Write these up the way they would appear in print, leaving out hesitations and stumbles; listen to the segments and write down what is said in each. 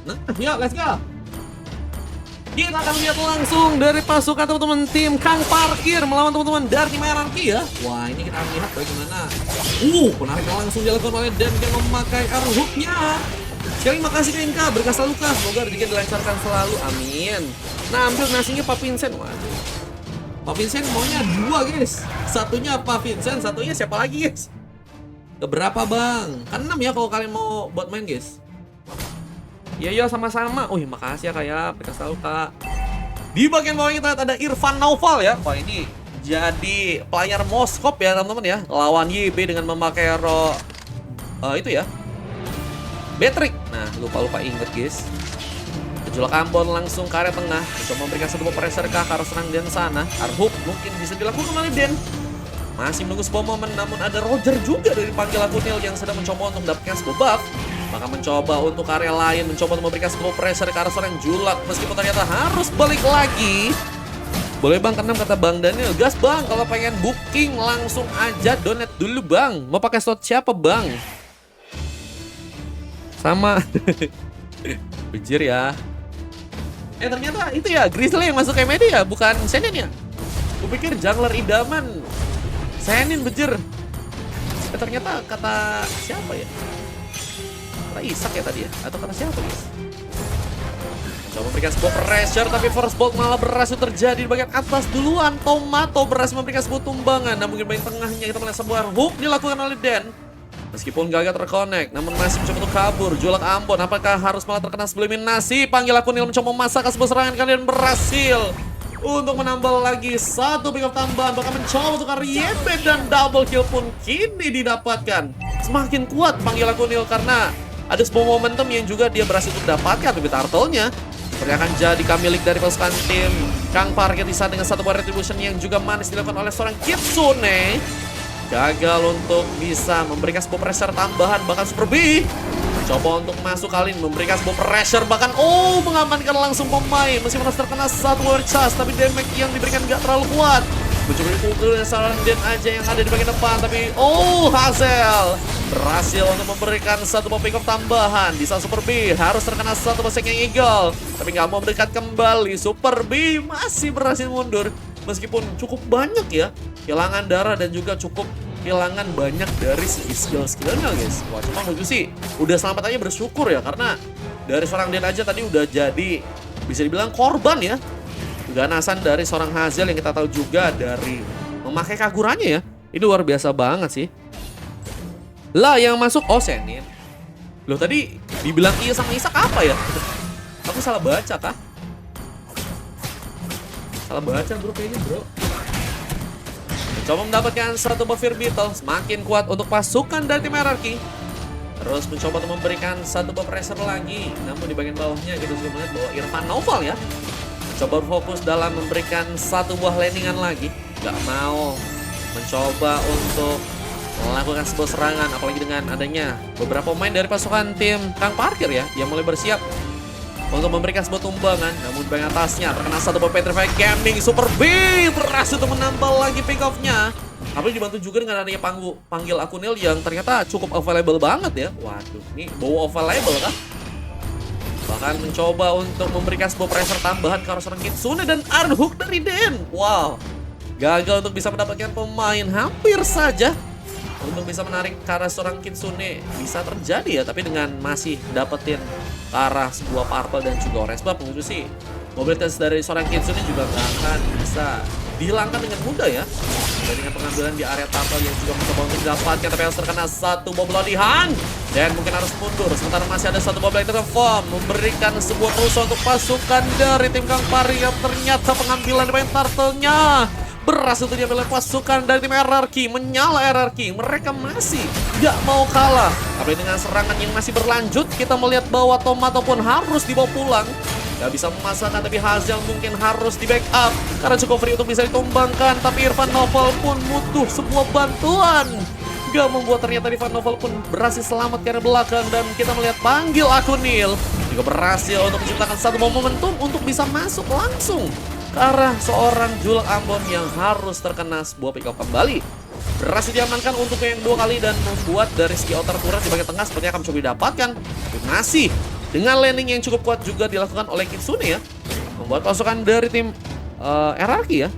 Nah, yuk let's go. Kita akan lihat langsung dari pasukan teman-teman tim Kang Parkir melawan teman-teman Dark Hierarchy ya. Wah, ini kita akan lihat bagaimana. Penarikan langsung dilakukan oleh Dan yang memakai arrow hook-nya. Sekali makasih ke Inka, berkah selalu Kak. Semoga rezeki dilancarkan selalu, amin. Nah, ambil nasinya Pak Vincent. Waduh. Pak Vincent maunya 2 guys. Satunya Pak Vincent, satunya siapa lagi guys? Keberapa bang? Kan 6 ya kalau kalian mau buat main guys. Iya sama-sama. Makasih ya Kak ya. Berkah selalu Kak. Di bagian bawah kita ada Irfan Naufal ya. Wah ini jadi player Moskop ya teman-teman ya. Lawan YB dengan memakai itu ya. Betrik. Nah lupa inget guys. Julak Ambon langsung ke area tengah. Mencoba memberikan satu pressure ke arah serang Dan sana. Arhub mungkin bisa dilakukan oleh Den. Masih menunggu sebuah momen, namun ada Roger juga dari panggil Akunil yang sedang mencoba untuk mendapatkan sebuah buff. Maka mencoba untuk area lain, mencoba untuk memberikan sebuah pressure ke arah seorang Julak. Meskipun ternyata harus balik lagi. Boleh bang, ke-6 kata Bang Daniel. Gas bang, kalau pengen booking langsung aja donate dulu bang. Mau pakai slot siapa bang? Sama. Bejir ya. Ternyata itu ya, Grizzly yang masuk MD ya, bukan Senin ya? Kupikir jungler idaman Senin bejir. Ternyata kata siapa ya? Kata Isak ya tadi ya? Atau kata siapa guys? Coba memberikan sebuah pressure, tapi first bolt malah berhasil terjadi di bagian atas duluan. Tomato berhasil memberikan sebuah tumbangan. Namun di bagian tengahnya kita melihat sebuah hook dilakukan oleh Dan. Meskipun gagal terkonek, namun masih mencoba untuk kabur. Julak Ambon, apakah harus malah terkena sebelum eliminasi? Panggil Akunil mencoba memasakkan sebuah serangan, kalian berhasil untuk menambah lagi satu pick up tambahan. Bahkan mencoba untuk YB dan double kill pun kini didapatkan. Semakin kuat Panggil Akunil karena ada sebuah momentum yang juga dia berhasil untuk dapatkan tapi turtle-nya. Seperti akan jadi milik dari pasukan tim Kang Parkir di sana dengan satu buah retribution yang juga manis dilakukan oleh seorang Kitsune. Gagal untuk bisa memberikan sebuah pressure tambahan, bahkan Super B coba untuk masuk kali ini memberikan sebuah pressure, bahkan mengamankan langsung pemain meskipun harus terkena satu power charge, tapi damage yang diberikan gak terlalu kuat. Mencoba dipukul dengan seorang Den aja yang ada di bagian depan, tapi Hazel berhasil untuk memberikan satu pick up tambahan. Di saat Super B harus terkena satu yang Eagle, tapi nggak mau mendekat kembali. Super B masih berhasil mundur meskipun cukup banyak ya kehilangan darah dan juga cukup kehilangan banyak dari segi skill-skillnya guys. Wah cuma menurut sih udah selamat aja bersyukur ya, karena dari seorang Den aja tadi udah jadi bisa dibilang korban ya. Ganasan dari seorang Hazel yang kita tahu juga dari memakai kagurannya ya. Ini luar biasa banget sih. Lah yang masuk Senin. Loh tadi dibilang iya sama Isak apa ya? Aku salah baca kah? Salah baca bro ini bro. Coba mendapatkan satu buff Fear Beetle, semakin kuat untuk pasukan dari tim Hierarchy. Terus mencoba untuk memberikan satu buff pressure lagi. Namun di bagian bawahnya kita sudah melihat bahwa Irfan Naufal ya coba fokus dalam memberikan satu buah landingan lagi. Gak mau mencoba untuk melakukan sebuah serangan, apalagi dengan adanya beberapa pemain dari pasukan tim Kang Parkir ya yang mulai bersiap untuk memberikan sebuah tumbangan. Namun bagian atasnya terkena satu buah Petrify Gaming. Super B berhasil untuk menambah lagi pick off-nya. Tapi dibantu juga dengan adanya panggil Akunil yang ternyata cukup available banget ya. Waduh, ini bawa available kah? Bahkan mencoba untuk memberikan sebuah pressure tambahan ke arah seorang Kitsune dan unhook dari Den. Wow, gagal untuk bisa mendapatkan pemain, hampir saja untuk bisa menarik ke arah seorang Kitsune. Bisa terjadi ya, tapi dengan masih dapetin ke arah sebuah purple dan juga orange buff, menurut sih mobilitas dari seorang Kitsune juga gak akan bisa dihilangkan dengan mudah ya. Dan dengan pengambilan di area turtle yang juga mencoba untuk didapatkan, tapi harus terkena satu bom latihan dan mungkin harus mundur. Sementara masih ada satu bom lagi terform, memberikan sebuah kerusuhan untuk pasukan dari tim Kang Pari yang ternyata pengambilan di bagian turtle-nya berhasil diambil oleh pasukan dari tim Hierarchy. Menyala Hierarchy, mereka masih gak mau kalah. Tapi dengan serangan yang masih berlanjut, kita melihat bahwa Tomato pun harus dibawa pulang. Gak bisa memasakkan, tapi Hazel mungkin harus di backup karena cukup free untuk bisa ditumbangkan. Tapi Irfan Naufal pun butuh sebuah bantuan. Gak membuat ternyata Irfan Naufal pun berhasil selamat karena belakang. Dan kita melihat panggil Akunil juga berhasil untuk menciptakan satu momentum untuk bisa masuk langsung ke arah seorang Julak Ambon yang harus terkena sebuah pick up kembali. Berhasil diamankan untuk yang kedua kali dan membuat dari segi outer turret di bagian tengah sepertinya akan coba didapatkan. Tapi masih Dengan landing yang cukup kuat juga dilakukan oleh Kitsune ya, membuat pasukan dari tim RRQ ya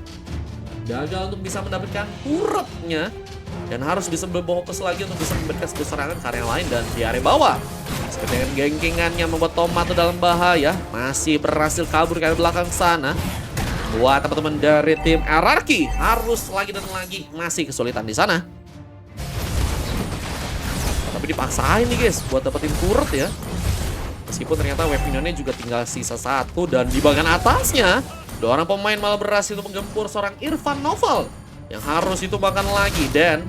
gagal untuk bisa mendapatkan turretnya dan harus bisa berfokus lagi untuk bisa memberikan sebuah serangan ke area lain dan di area bawah. Seperti dengan gengkingannya membuat Tomato dalam bahaya, masih berhasil kabur ke arah belakang sana. Buat teman-teman dari tim RRQ harus lagi dan lagi masih kesulitan di sana. Tapi dipaksain nih guys buat dapetin turret ya. Meskipun ternyata weaponnya juga tinggal sisa satu dan di bagian atasnya dua orang pemain malah berhasil untuk menggempur seorang Irfan Novel yang harus ditumbangkan lagi dan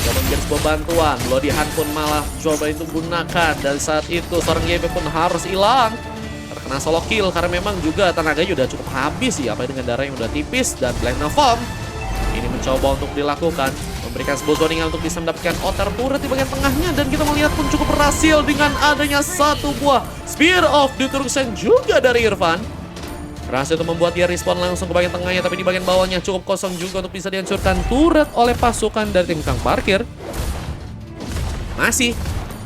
coba menjadi sebuah bantuan. Bloody Hand pun malah coba itu gunakan dan saat itu seorang YB pun harus hilang terkena solo kill karena memang juga tenaganya udah cukup habis ya, apalagi dengan darah yang udah tipis. Dan Blind Form ini mencoba untuk dilakukan, memberikan sebuah zoningan untuk bisa mendapatkan outer turret di bagian tengahnya dan kita melihat pun cukup berhasil dengan adanya satu buah Spear of Destruction juga dari Irfan. Berhasil untuk membuat dia respawn langsung ke bagian tengahnya, tapi di bagian bawahnya cukup kosong juga untuk bisa dihancurkan turret oleh pasukan dari tim Kang Parkir. Masih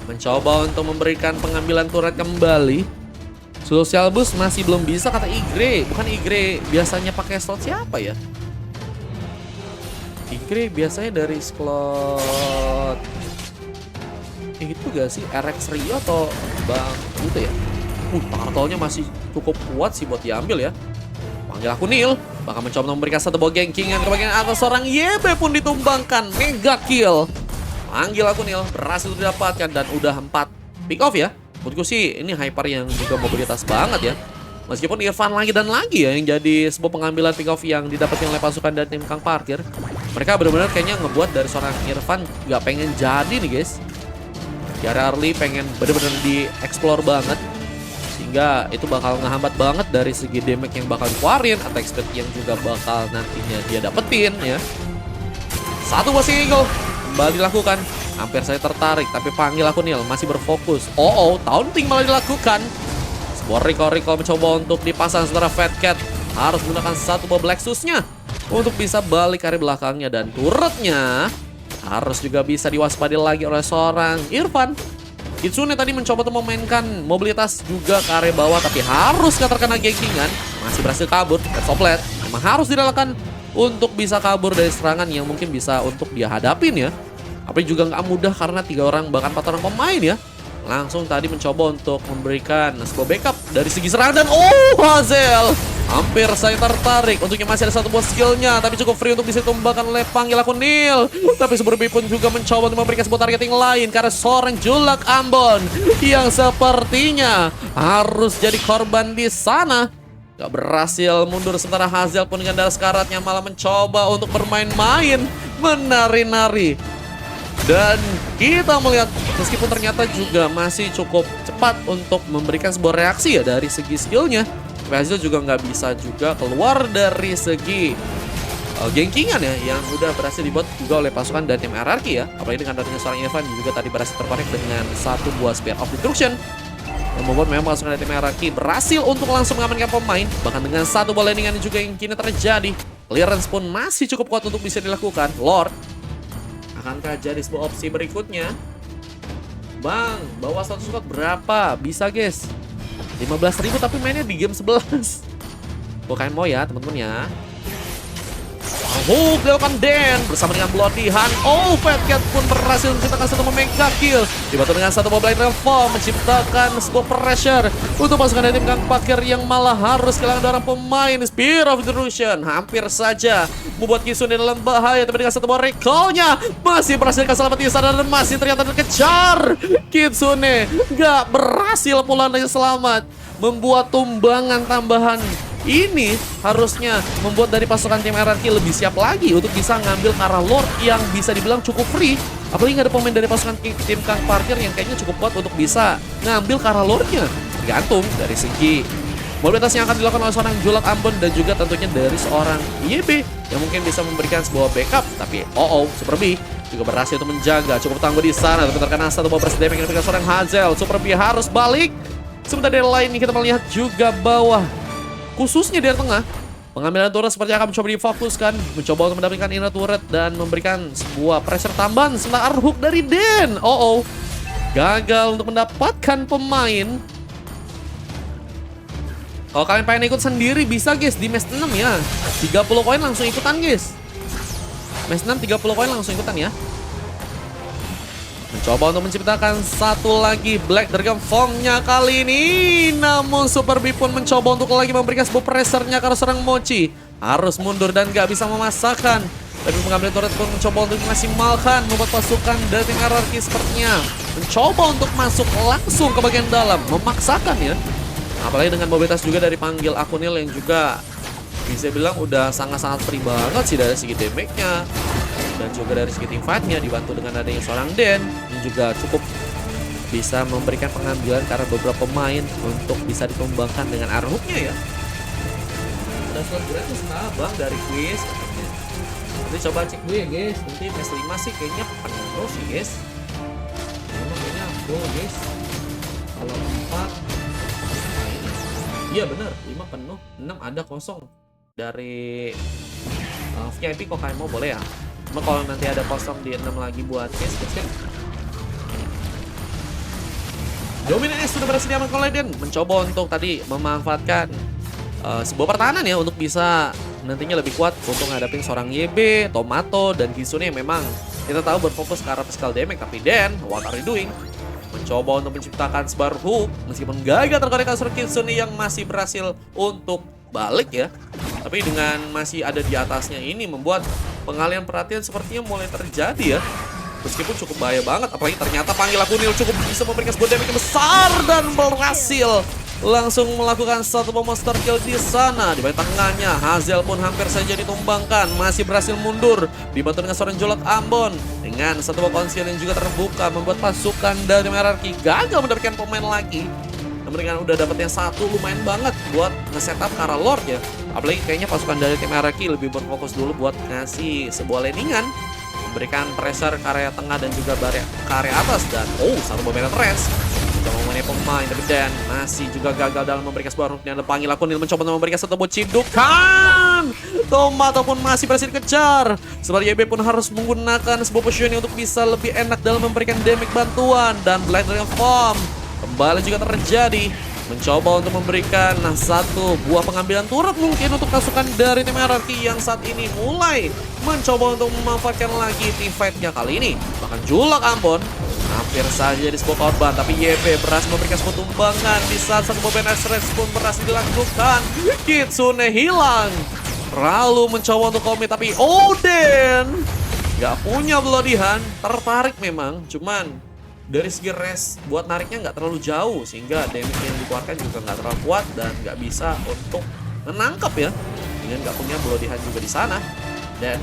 mencoba untuk memberikan pengambilan turret kembali. Social Boost masih belum bisa kata Igre. Bukan Igre biasanya pakai slot siapa ya? Igre biasanya dari slot itu gak sih? RX Rio atau Bang gitu ya? Turtle-nya masih cukup kuat sih buat diambil ya. Panggil aku Nil, bakal mencoba memberikan satu buah gengkingan ke bagian atas. Seorang YB pun ditumbangkan, mega kill. Panggil aku Nil, berhasil didapatkan dan udah 4 pick off ya. Menurutku sih ini hyper yang juga mobilitas banget ya. Meskipun Irfan lagi dan lagi ya yang jadi sebuah pengambilan pick off yang didapatkan oleh pasukan dari tim Kang Parkir. Mereka benar-benar kayaknya ngebuat dari seorang Irfan gak pengen jadi nih guys. Di area early pengen benar-benar di-explore banget. Sehingga itu bakal ngehambat banget dari segi damage yang bakal dikeluarin, attack speed yang juga bakal nantinya dia dapetin ya. Satu buah single kembali dilakukan. Hampir saya tertarik, tapi panggil aku Nil masih berfokus. Taunting malah dilakukan. Sebuah recall mencoba untuk dipasang sementara Fat Cat harus menggunakan satu buah Black Shoes-nya untuk bisa balik ke area belakangnya dan turretnya harus juga bisa diwaspadai lagi oleh seorang Irfan. Kitsune tadi mencoba untuk memainkan mobilitas juga ke area bawah, tapi harus terkena gengkingan. Masih berhasil kabur, Soplet memang harus dilakukan untuk bisa kabur dari serangan yang mungkin bisa untuk dia hadapin ya. Tapi juga nggak mudah karena 3 orang bahkan 4 orang pemain ya. Langsung tadi mencoba untuk memberikan sebuah backup dari segi serangan dan Hazel hampir saya tertarik untuknya masih ada satu buah skillnya, tapi cukup free untuk bisa ditumbangkan oleh panggil aku Nil. Tapi Superbi pun juga mencoba untuk memberikan sebuah targeting lain karena seorang Julak Ambon yang sepertinya harus jadi korban di sana. Gak berhasil mundur sementara Hazel pun dengan darah sekaratnya malah mencoba untuk bermain-main, menari-nari. Dan kita melihat meskipun ternyata juga masih cukup cepat untuk memberikan sebuah reaksi ya dari segi skillnya, Hazel juga nggak bisa juga keluar dari segi gengkingan ya yang udah berhasil dibuat juga oleh pasukan dari tim RRQ ya. Apalagi dengan datangnya seorang Evan juga tadi berhasil terkonek dengan satu buah Spear of Destruction yang membuat memang pasukan dari tim RRQ berhasil untuk langsung mengamankan pemain. Bahkan dengan satu buah landingan juga yang kini terjadi, clearance pun masih cukup kuat untuk bisa dilakukan. Lord, akankah jadi sebuah opsi berikutnya? Bang, bawa status squad berapa? Bisa guys 15.000 tapi mainnya di game 11. Bukan mau ya teman-teman ya. Hook dilakukan Dan bersama dengan Bloody Hand. Fat Cat pun berhasil menciptakan satu mega kill. Dibantu dengan satu Blind Reform menciptakan sebuah pressure untuk pasukan dari tim Kang Parkir yang malah harus kehilangan orang pemain. Spear of Destruction hampir saja membuat Kitsune dalam bahaya, tapi dengan satu buah recall-nya masih berhasil selamat di sana dan masih ternyata terkejar. Kitsune gak berhasil pulang dengan selamat, membuat tumbangan tambahan. Ini harusnya membuat dari pasukan tim RRQ lebih siap lagi untuk bisa ngambil ke arah Lord yang bisa dibilang cukup free. Apalagi nggak ada pemain dari pasukan tim Kang Parkir yang kayaknya cukup kuat untuk bisa ngambil ke arah Lordnya. Tergantung dari segi mobilitas yang akan dilakukan oleh seorang Julak Ambon dan juga tentunya dari seorang YB yang mungkin bisa memberikan sebuah backup. Tapi Superbi juga berhasil untuk menjaga, cukup tangguh di sana. Tapi terkena satu buah burst damage yang diberikan seorang Hazel. Superbi harus balik. Sementara dari lain kita melihat juga bawah, khususnya di tengah, pengambilan turret seperti akan mencoba difokuskan, mencoba untuk mendapatkan inner turret dan memberikan sebuah pressure tambahan setelah hook dari Den. Gagal untuk mendapatkan pemain. Kalau kalian pengen ikut sendiri bisa guys di match 6 ya. 30 koin langsung ikutan guys. Match 6 30 koin langsung ikutan ya. Mencoba untuk menciptakan satu lagi Black Dragon Fong-nya kali ini. Namun Super B pun mencoba untuk lagi memberikan sebuah pressure-nya karena serang Mochi. Harus mundur dan gak bisa memasakkan. Tapi pengambil turret pun mencoba untuk memaksimalkan, membuat pasukan dari tim RRQ sepertinya mencoba untuk masuk langsung ke bagian dalam, memaksakan ya. Apalagi dengan mobilitas juga dari panggil Akunil yang juga bisa bilang udah sangat-sangat free banget sih dari segi damage-nya. Dan juga dari segi team fight-nya dibantu dengan adanya seorang Den yang juga cukup bisa memberikan pengambilan karena beberapa pemain untuk bisa dikembangkan dengan arrow hook-nya ya. Ada slot gratis bang dari quiz. Nanti coba cek dulu ya guys. Nanti match 5 sih kayaknya penuh sih guys. Memang kayaknya full guys. Kalau 4 iya bener, 5 penuh, 6 ada kosong. Dari VIP kok kalian mau boleh ya. Cuma kalau nanti ada kosong di 6 lagi buat case. Dominan S sudah berhasil diamankan oleh Den. Mencoba untuk tadi memanfaatkan sebuah pertahanan ya untuk bisa nantinya lebih kuat untuk ngadapin seorang YB, Tomato, dan Kitsune yang memang kita tahu berfokus ke arah physical damage. Tapi Den, what are you doing? Mencoba untuk menciptakan sebar hook meskipun gagal terkonek seorang Kitsune yang masih berhasil untuk balik ya. Tapi dengan masih ada di atasnya ini membuat pengalihan perhatian sepertinya mulai terjadi ya. Meskipun cukup bahaya banget, apalagi ternyata panggil Akunil cukup bisa memberikan sebuah damage besar dan berhasil langsung melakukan satu monster kill di sana. Di bagian tengahnya Hazel pun hampir saja ditumbangkan, masih berhasil mundur dibantu dengan seorang Jolok Ambon dengan satu konsil yang juga terbuka membuat pasukan dari RRQ gagal mendapatkan pemain lagi. Namun dengan udah dapetnya satu lumayan banget buat nge-setup ke arah Lord ya. Apalagi kayaknya pasukan dari tim RRQ lebih berfokus dulu buat ngasih sebuah landingan, memberikan pressure ke area tengah dan juga ke area atas. Dan satu pemain rest mencoba mengenai pemain, tapi Dan masih juga gagal dalam memberikan sebuah rune. Dan panggil Akunil mencoba untuk memberikan satu buat cidukan. Tomato pun masih berhasil dikejar. Sebenarnya YB pun harus menggunakan sebuah positioning untuk bisa lebih enak dalam memberikan damage bantuan. Dan Black Dragon Form kembali juga terjadi, mencoba untuk memberikan satu buah pengambilan turret mungkin untuk pasukan dari tim RRQ yang saat ini mulai mencoba untuk memanfaatkan lagi team fight-nya kali ini. Bahkan Jolok Ambon hampir saja di sebuah korban, tapi YB berhasil memberikan sebuah tumbangan di saat satu momen S-Res pun berhasil dilakukan. Kitsune hilang, lalu mencoba untuk komit, tapi Oden nggak punya Bloody Hand. Tertarik memang, cuman dari segi res buat nariknya nggak terlalu jauh sehingga damage yang dikeluarkan juga nggak terlalu kuat dan nggak bisa untuk menangkap ya, dengan nggak punya Bloody Hand juga di sana. Dan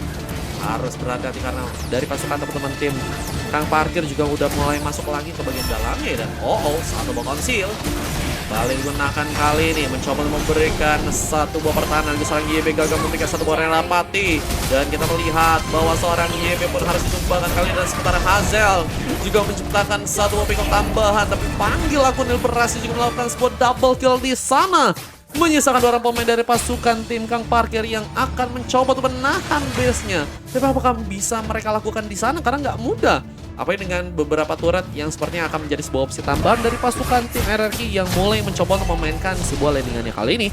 harus berhati-hati karena dari pasukan teman-teman tim Kang Parkir juga udah mulai masuk lagi ke bagian dalamnya. Dan satu buah konsil balik digunakan kali ini, mencoba memberikan satu buah pertahanan ke seorang YB, gagal memberikan satu buah Renapati. Dan kita melihat bahwa seorang YB pun harus ditumbangkan kali ini. Dan sementara Hazel juga menciptakan satu buah pick up tambahan, tapi panggil Akunil berhasil juga melakukan sebuah double kill di sana, menyisakan 2 orang pemain dari pasukan tim Kang Parkir yang akan mencoba untuk menahan base-nya. Tapi apakah bisa mereka lakukan di sana? Karena nggak mudah. Apalagi dengan beberapa turret yang sepertinya akan menjadi sebuah opsi tambahan dari pasukan tim RRQ yang mulai mencoba untuk memainkan sebuah landingannya kali ini.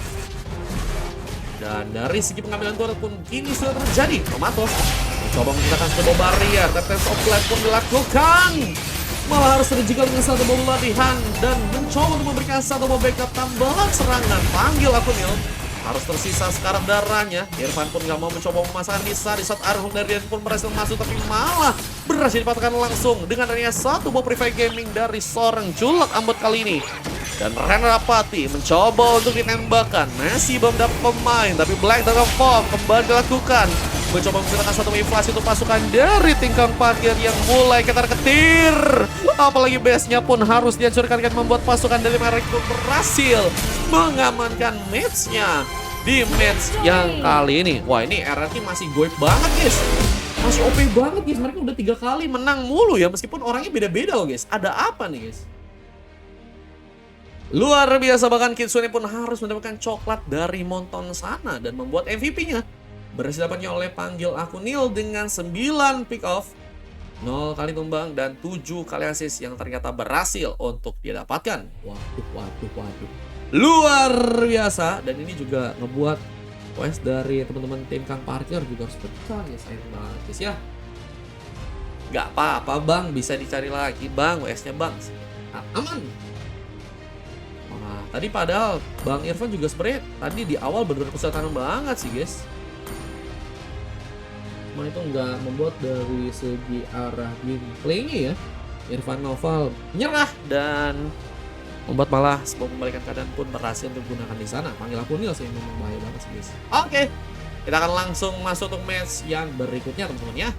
Dan dari segi pengambilan turret pun kini sudah terjadi. Tomato mencoba menciptakan sebuah barrier, tapi offline pun dilakukan. Malah harus terjegal dengan satu bom latihan dan mencoba untuk memberikan satu bom backup tambahan serangan. Panggil Akunil harus tersisa sekarat darahnya. Irfan pun gak mau mencoba memasangkan Nisa di saat Arhung dari Rian pun berhasil masuk, tapi malah berhasil dipatahkan langsung dengan adanya satu buah private gaming dari seorang Jolok Ambon kali ini. Dan Renapati mencoba untuk ditembakkan, masih belum dapat pemain, tapi Black Dragon Form kembali dilakukan, mencoba menciptakan satu inflasi untuk pasukan dari tim Kang Parkir yang mulai ketar-ketir. Apalagi base-nya pun harus dihancurkan dengan membuat pasukan dari mereka pun berhasil mengamankan match-nya di match yang kali ini. Wah, ini RRQ masih goib banget guys, masih OP banget guys. Mereka udah 3 kali menang mulu ya, meskipun orangnya beda-beda loh guys. Ada apa nih guys? Luar biasa, bahkan Kitsune pun harus mendapatkan coklat dari Monton sana dan membuat MVP-nya berhasil dapatnya oleh panggil Akunil dengan 9 pick off, 0 kali tumbang dan 7 kali assist yang ternyata berhasil untuk didapatkan. Waduh. luar biasa. Dan ini juga ngebuat quest dari teman-teman tim Kang Parkir juga harus pecah ya, sayang banget guys ya. Gak apa-apa bang, bisa dicari lagi bang WS-nya bang. Aman. Wah, tadi padahal Bang Irfan juga sebenarnya tadi di awal benar-benar kesulitan banget sih guys. Cuma itu nggak membuat dari segi arah gameplaynya ya, Irfan Noval menyerah dan membuat malah sebuah pembalikan keadaan pun berhasil digunakan di sana. Panggil aku Nils yang memang bahaya banget sih guys. Oke, kita akan langsung masuk ke match yang berikutnya teman-teman ya.